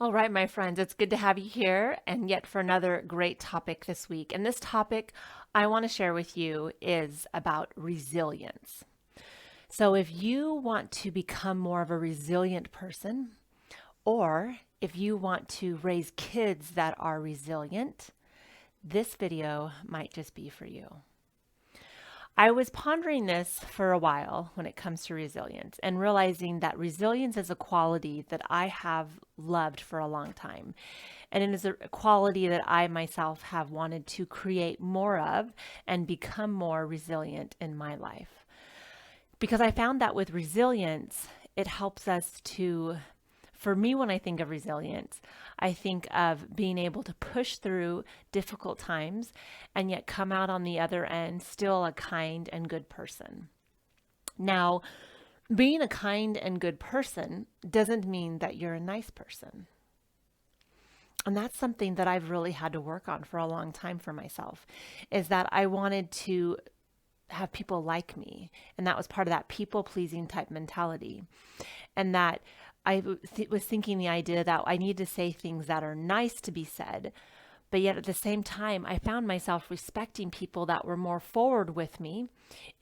All right, my friends, it's good to have you here and yet for another great topic this week. And this topic I want to share with you is about resilience. So, if you want to become more of a resilient person, or if you want to raise kids that are resilient, this video might just be for you. I was pondering this for a while when it comes to resilience and realizing that resilience is a quality that I have loved for a long time. And it is a quality that I myself have wanted to create more of and become more resilient in my life. Because I found that with resilience, it helps us to, for me, when I think of resilience, I think of being able to push through difficult times and yet come out on the other end still a kind and good person. Now, being a kind and good person doesn't mean that you're a nice person. And that's something that I've really had to work on for a long time for myself, is that I wanted to have people like me. And that was part of that people pleasing type mentality. And that was thinking the idea that I need to say things that are nice to be said. But yet at the same time, I found myself respecting people that were more forward with me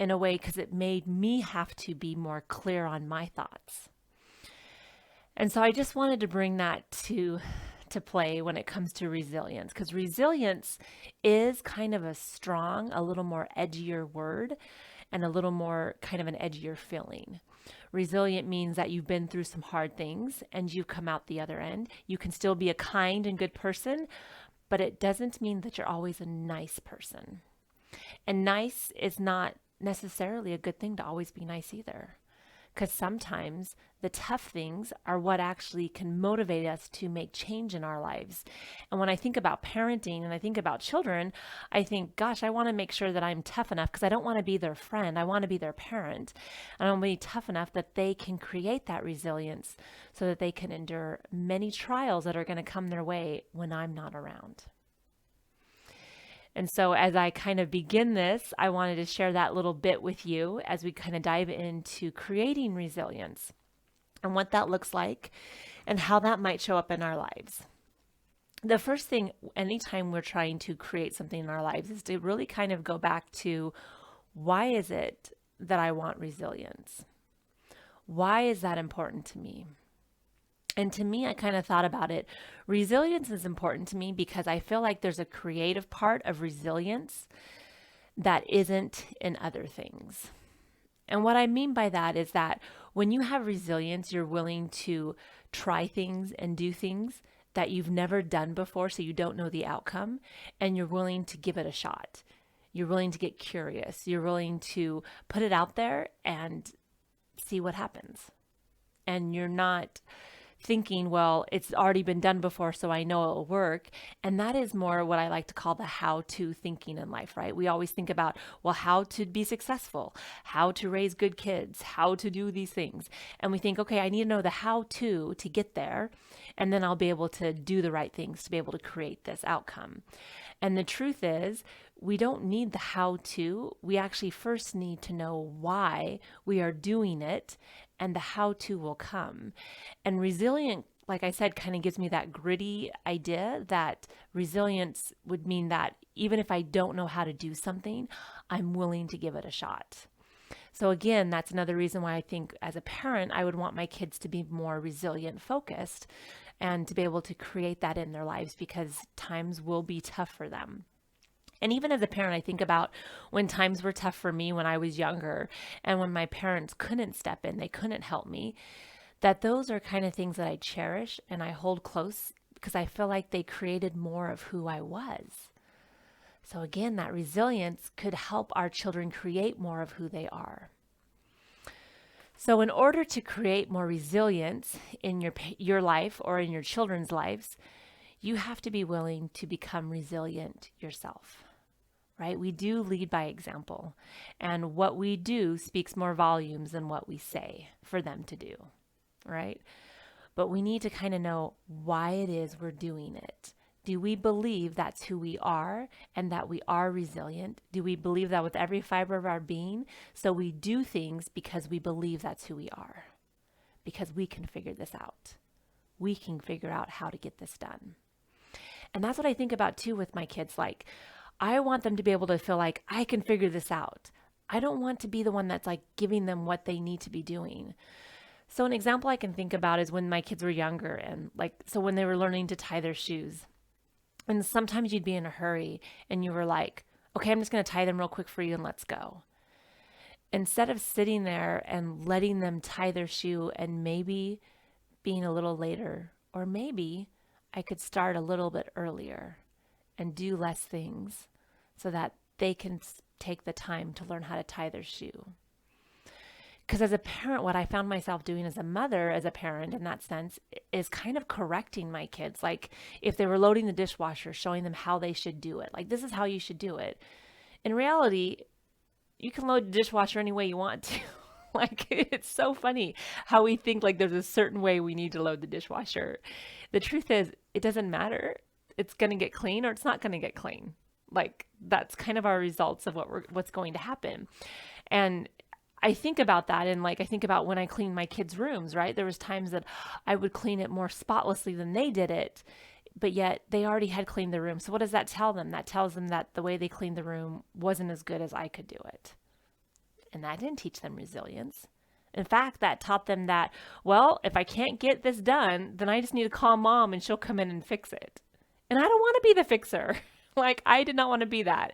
in a way because it made me have to be more clear on my thoughts. And so I just wanted to bring that to play when it comes to resilience, because resilience is kind of a strong, a little more edgier word and a little more kind of an edgier feeling. Resilient means that you've been through some hard things and you've come out the other end. You can still be a kind and good person, but it doesn't mean that you're always a nice person. And nice is not necessarily a good thing to always be nice either. Because sometimes the tough things are what actually can motivate us to make change in our lives. And when I think about parenting and I think about children, I think, gosh, I want to make sure that I'm tough enough because I don't want to be their friend. I want to be their parent. And I want to be tough enough that they can create that resilience so that they can endure many trials that are going to come their way when I'm not around. And so, as I kind of begin this, I wanted to share that little bit with you as we kind of dive into creating resilience and what that looks like and how that might show up in our lives. The first thing, anytime we're trying to create something in our lives, is to really kind of go back to, why is it that I want resilience? Why is that important to me? And to me, I kind of thought about it. Resilience is important to me because I feel like there's a creative part of resilience that isn't in other things. And what I mean by that is that when you have resilience, you're willing to try things and do things that you've never done before, so you don't know the outcome, and you're willing to give it a shot. You're willing to get curious. You're willing to put it out there and see what happens. And you're not thinking, well, it's already been done before, so I know it'll work. And that is more what I like to call the how-to thinking in life, right? We always think about, well, how to be successful, how to raise good kids, how to do these things. And we think, okay, I need to know the how-to get there, and then I'll be able to do the right things to be able to create this outcome. And the truth is, we don't need the how-to. We actually first need to know why we are doing it, and the how-to will come. And resilient, like I said, kind of gives me that gritty idea that resilience would mean that even if I don't know how to do something, I'm willing to give it a shot. So again, that's another reason why I think as a parent, I would want my kids to be more resilient focused and to be able to create that in their lives, because times will be tough for them. And even as a parent, I think about when times were tough for me when I was younger and when my parents couldn't step in, they couldn't help me, that those are kind of things that I cherish and I hold close because I feel like they created more of who I was. So again, that resilience could help our children create more of who they are. So in order to create more resilience in your life or in your children's lives, you have to be willing to become resilient yourself. Right? We do lead by example, and what we do speaks more volumes than what we say for them to do, right? But we need to kind of know why it is we're doing it. Do we believe that's who we are and that we are resilient? Do we believe that with every fiber of our being? So we do things because we believe that's who we are, because we can figure this out. we can figure out how to get this done. And that's what I think about too with my kids. Like, I want them to be able to feel like I can figure this out. I don't want to be the one that's like giving them what they need to be doing. So an example I can think about is when my kids were younger and so when they were learning to tie their shoes. And sometimes you'd be in a hurry and you were like, okay, I'm just going to tie them real quick for you and let's go. Instead of sitting there and letting them tie their shoe and maybe being a little later, or maybe I could start a little bit earlier and do less things so that they can take the time to learn how to tie their shoe. Because as a parent, what I found myself doing as a mother, as a parent in that sense, is kind of correcting my kids. Like if they were loading the dishwasher, showing them how they should do it. Like, this is how you should do it. In reality, you can load the dishwasher any way you want to. Like, it's so funny how we think like there's a certain way we need to load the dishwasher. The truth is, it doesn't matter. It's going to get clean or it's not going to get clean. Like, that's kind of our results of what's going to happen. And I think about that, and like I think about when I clean my kids' rooms, right? There was times that I would clean it more spotlessly than they did it, but yet they already had cleaned the room. So what does that tell them? That tells them that the way they cleaned the room wasn't as good as I could do it. And that didn't teach them resilience. In fact, that taught them that, well, if I can't get this done, then I just need to call mom and she'll come in and fix it. And I don't want to be the fixer. Like, I did not want to be that.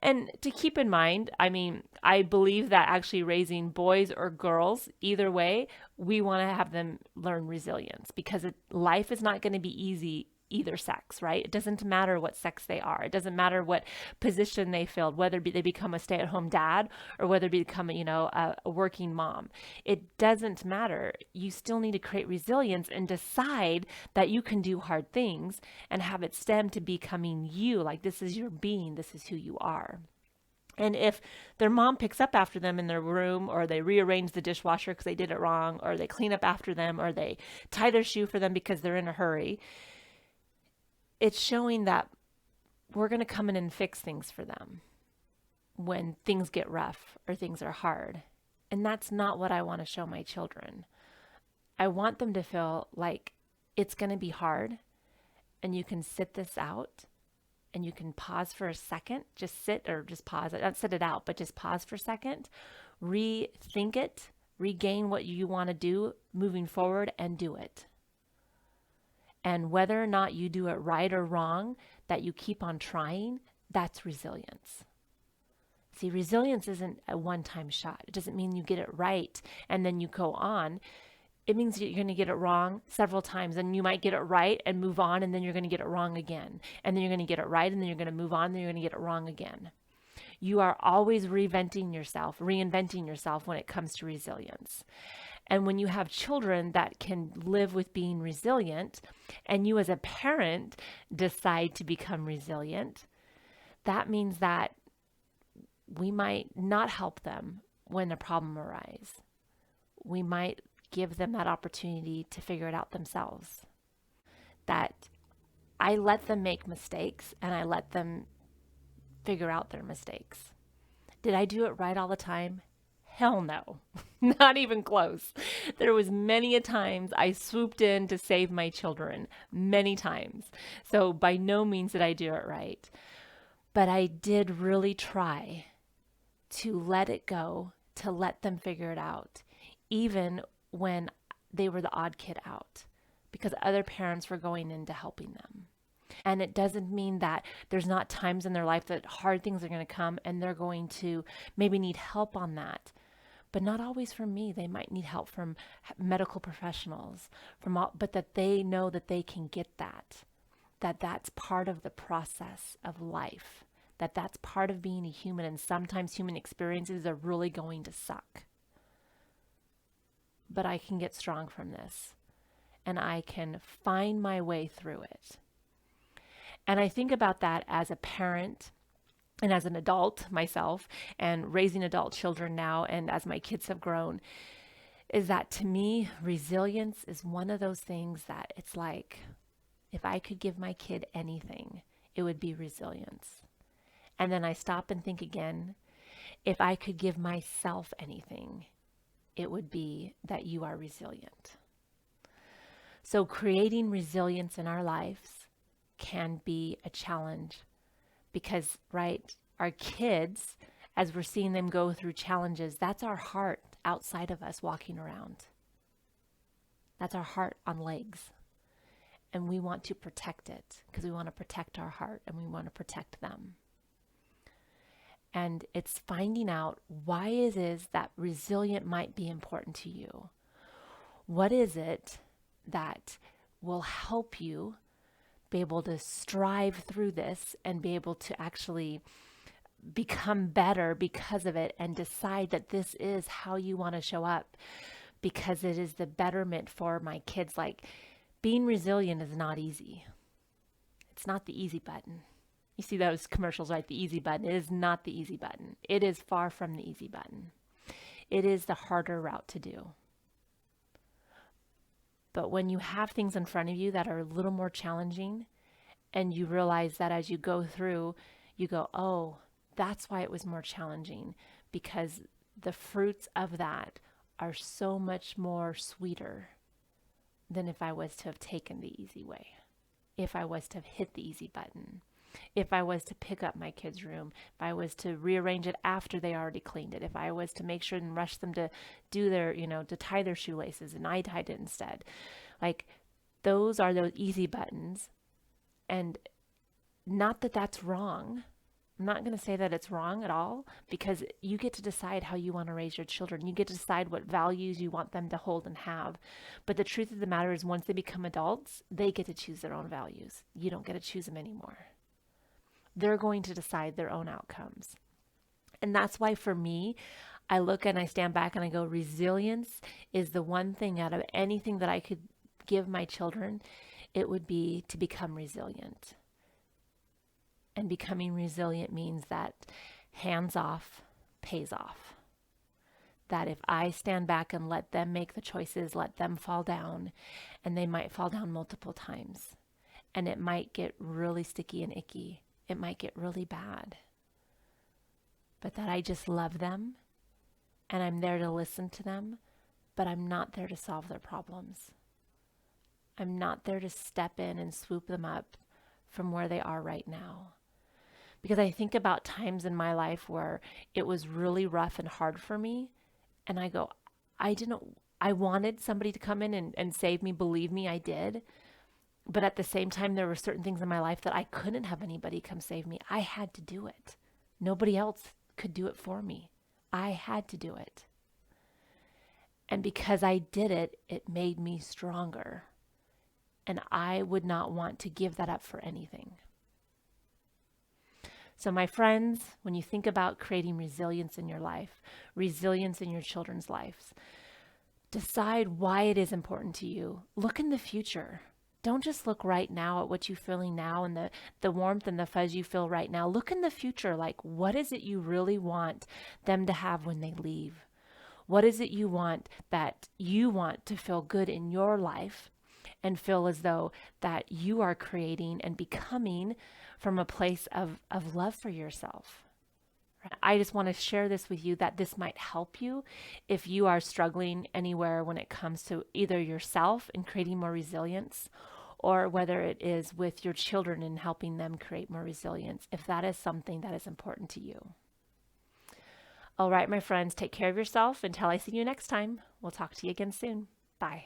And to keep in mind, I mean, I believe that actually raising boys or girls, either way, we want to have them learn resilience because life is not going to be easy either sex, right? It doesn't matter what sex they are. It doesn't matter what position they filled, whether they become a stay-at-home dad or whether they become, a working mom. It doesn't matter. You still need to create resilience and decide that you can do hard things and have it stem to becoming you. Like, this is your being. This is who you are. And if their mom picks up after them in their room, or they rearrange the dishwasher because they did it wrong, or they clean up after them, or they tie their shoe for them because they're in a hurry, it's showing that we're going to come in and fix things for them when things get rough or things are hard. And that's not what I want to show my children. I want them to feel like it's going to be hard and you can sit this out and you can pause for a second, just sit or just pause it, not sit it out, but just pause for a second, rethink it, regain what you want to do moving forward and do it. And whether or not you do it right or wrong, that you keep on trying, that's resilience. See, resilience isn't a one-time shot. It doesn't mean you get it right and then you go on. It means you're going to get it wrong several times, and you might get it right and move on, and then you're going to get it wrong again. And then you're going to get it right, and then you're going to move on, and then you're going to get it wrong again. You are always reinventing yourself when it comes to resilience. And when you have children that can live with being resilient, and you as a parent decide to become resilient, that means that we might not help them when a problem arises. We might give them that opportunity to figure it out themselves. That I let them make mistakes and I let them figure out their mistakes. Did I do it right all the time? Hell no, not even close. There was many a times I swooped in to save my children, many times. So by no means did I do it right. But I did really try to let it go, to let them figure it out, even when they were the odd kid out, because other parents were going into helping them. And it doesn't mean that there's not times in their life that hard things are going to come and they're going to maybe need help on that. But not always from me. They might need help from medical professionals, but that they know that they can get that that's part of the process of life, that's part of being a human. And sometimes human experiences are really going to suck. But I can get strong from this, and I can find my way through it. And I think about that as a parent and as an adult myself, and raising adult children now, and as my kids have grown, is that to me, resilience is one of those things that it's like, if I could give my kid anything, it would be resilience. And then I stop and think again, if I could give myself anything, it would be that you are resilient. So creating resilience in our lives can be a challenge because, right, our kids, as we're seeing them go through challenges, that's our heart outside of us walking around. That's our heart on legs. And we want to protect it because we want to protect our heart and we want to protect them. And it's finding out why it is that resilient might be important to you. What is it that will help you be able to strive through this and be able to actually become better because of it and decide that this is how you want to show up because it is the betterment for my kids. Like, being resilient is not easy. It's not the easy button. You see those commercials, right? The easy button. It is not the easy button. It is far from the easy button. It is the harder route to do. But when you have things in front of you that are a little more challenging and you realize that as you go through, you go, oh, that's why it was more challenging, because the fruits of that are so much more sweeter than if I was to have taken the easy way, if I was to have hit the easy button, if I was to pick up my kids' room, if I was to rearrange it after they already cleaned it, if I was to make sure and rush them to do their, to tie their shoelaces and I tied it instead. Like, those are those easy buttons. And not that that's wrong. I'm not going to say that it's wrong at all, because you get to decide how you want to raise your children. You get to decide what values you want them to hold and have. But the truth of the matter is, once they become adults, they get to choose their own values. You don't get to choose them anymore. They're going to decide their own outcomes. And that's why for me, I look and I stand back and I go, resilience is the one thing out of anything that I could give my children, it would be to become resilient. And becoming resilient means that hands off pays off. That if I stand back and let them make the choices, let them fall down, and they might fall down multiple times, and it might get really sticky and icky. It might get really bad. But that I just love them, and I'm there to listen to them, but I'm not there to solve their problems. I'm not there to step in and swoop them up from where they are right now. Because I think about times in my life where it was really rough and hard for me. And I go, I wanted somebody to come in and save me. Believe me, I did. But at the same time, there were certain things in my life that I couldn't have anybody come save me. I had to do it. Nobody else could do it for me. I had to do it. And because I did it, it made me stronger. And I would not want to give that up for anything. So my friends, when you think about creating resilience in your life, resilience in your children's lives, decide why it is important to you. Look in the future. Don't just look right now at what you're feeling now and the warmth and the fuzz you feel right now. Look in the future, like, what is it you really want them to have when they leave? What is it you want to feel good in your life and feel as though that you are creating and becoming from a place of love for yourself? I just want to share this with you, that this might help you if you are struggling anywhere when it comes to either yourself in creating more resilience, or whether it is with your children and helping them create more resilience, if that is something that is important to you. All right, my friends, take care of yourself until I see you next time. We'll talk to you again soon. Bye.